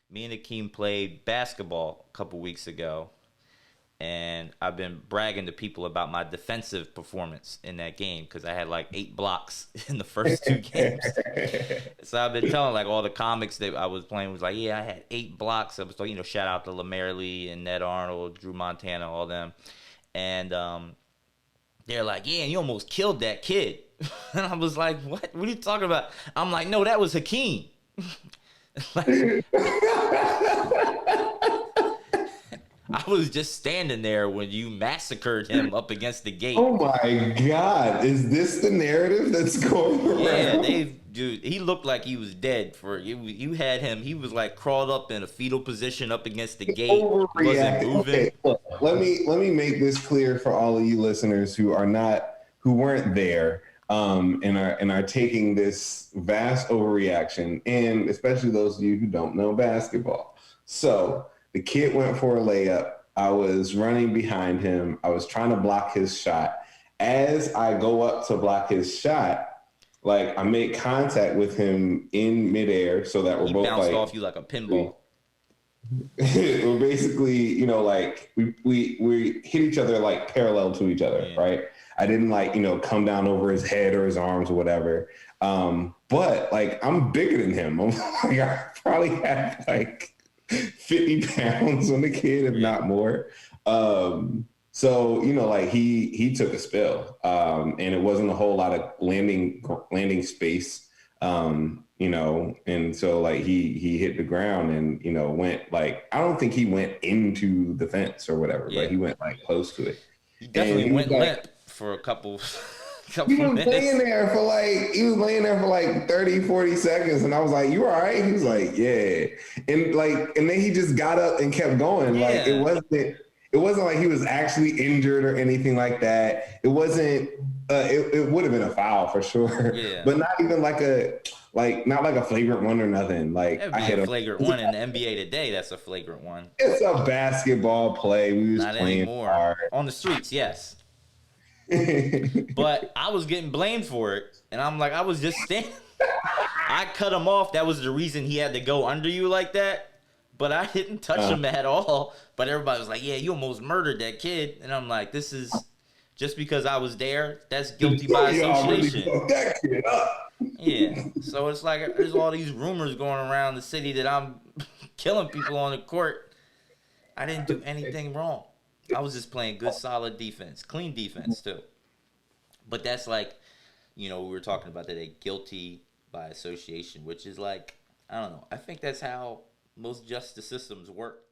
Me and Hakeem played basketball a couple weeks ago, and I've been bragging to people about my defensive performance in that game because I had like 8 blocks in the first 2 games. So I've been telling like all the comics that I was playing was like, yeah, I had 8 blocks. I was like, shout out to Lamar Lee and Ned Arnold, Drew Montana, all them, and they're like, yeah, you almost killed that kid. And I was like, what? What are you talking about? I'm like, no, that was Hakeem. Like, I was just standing there when you massacred him up against the gate. Oh my God. Is this the narrative that's going Yeah, around? dude, he looked like he was dead for you. You had him. He was like crawled up in a fetal position up against the gate. He wasn't Overreacting. moving. Okay, look, let me make this clear for all of you listeners who weren't there, and are taking this vast overreaction, and especially those of you who don't know basketball. So the kid went for a layup. I was running behind him. I was trying to block his shot. As I go up to block his shot, like I make contact with him in midair so that we're He both bounced like off you like a pinball. we're basically, like we hit each other like parallel to each other, Yeah. right? I didn't like, come down over his head or his arms or whatever. But like I'm bigger than him. I'm like I probably had like 50 pounds on the kid, if Yeah. not more. So like he took a spill, and it wasn't a whole lot of landing space, and so like he hit the ground and went like I don't think he went into the fence or whatever, but Yeah. he went like close to it, He and definitely he was went like. limp for a couple He couple was laying minutes. there for like he was laying there for like 30, 40 seconds. And I was like, you all right? He was like, yeah. And then he just got up and kept going. Like Yeah. it wasn't like he was actually injured or anything like that. It wasn't it would have been a foul for sure. Yeah. But not even not like a flagrant one or nothing. Like That'd I be a hit him. flagrant one in the NBA today. That's a flagrant one. It's a basketball play. We was Not playing anymore. hard. On the streets, yes. But I was getting blamed for it. And I'm like, I was just standing. I cut him off. That was the reason he had to go under you like that. But I didn't touch Uh, him at all. But everybody was like, yeah, you almost murdered that kid. And I'm like, this is just because I was there. That's guilty by y'all really association. fucked that kid up. Yeah. So it's like there's all these rumors going around the city that I'm killing people on the court. I didn't do anything wrong. I was just playing good, solid defense, clean defense too. But that's like, we were talking about that guilty by association, which is like, I don't know. I think that's how most justice systems work.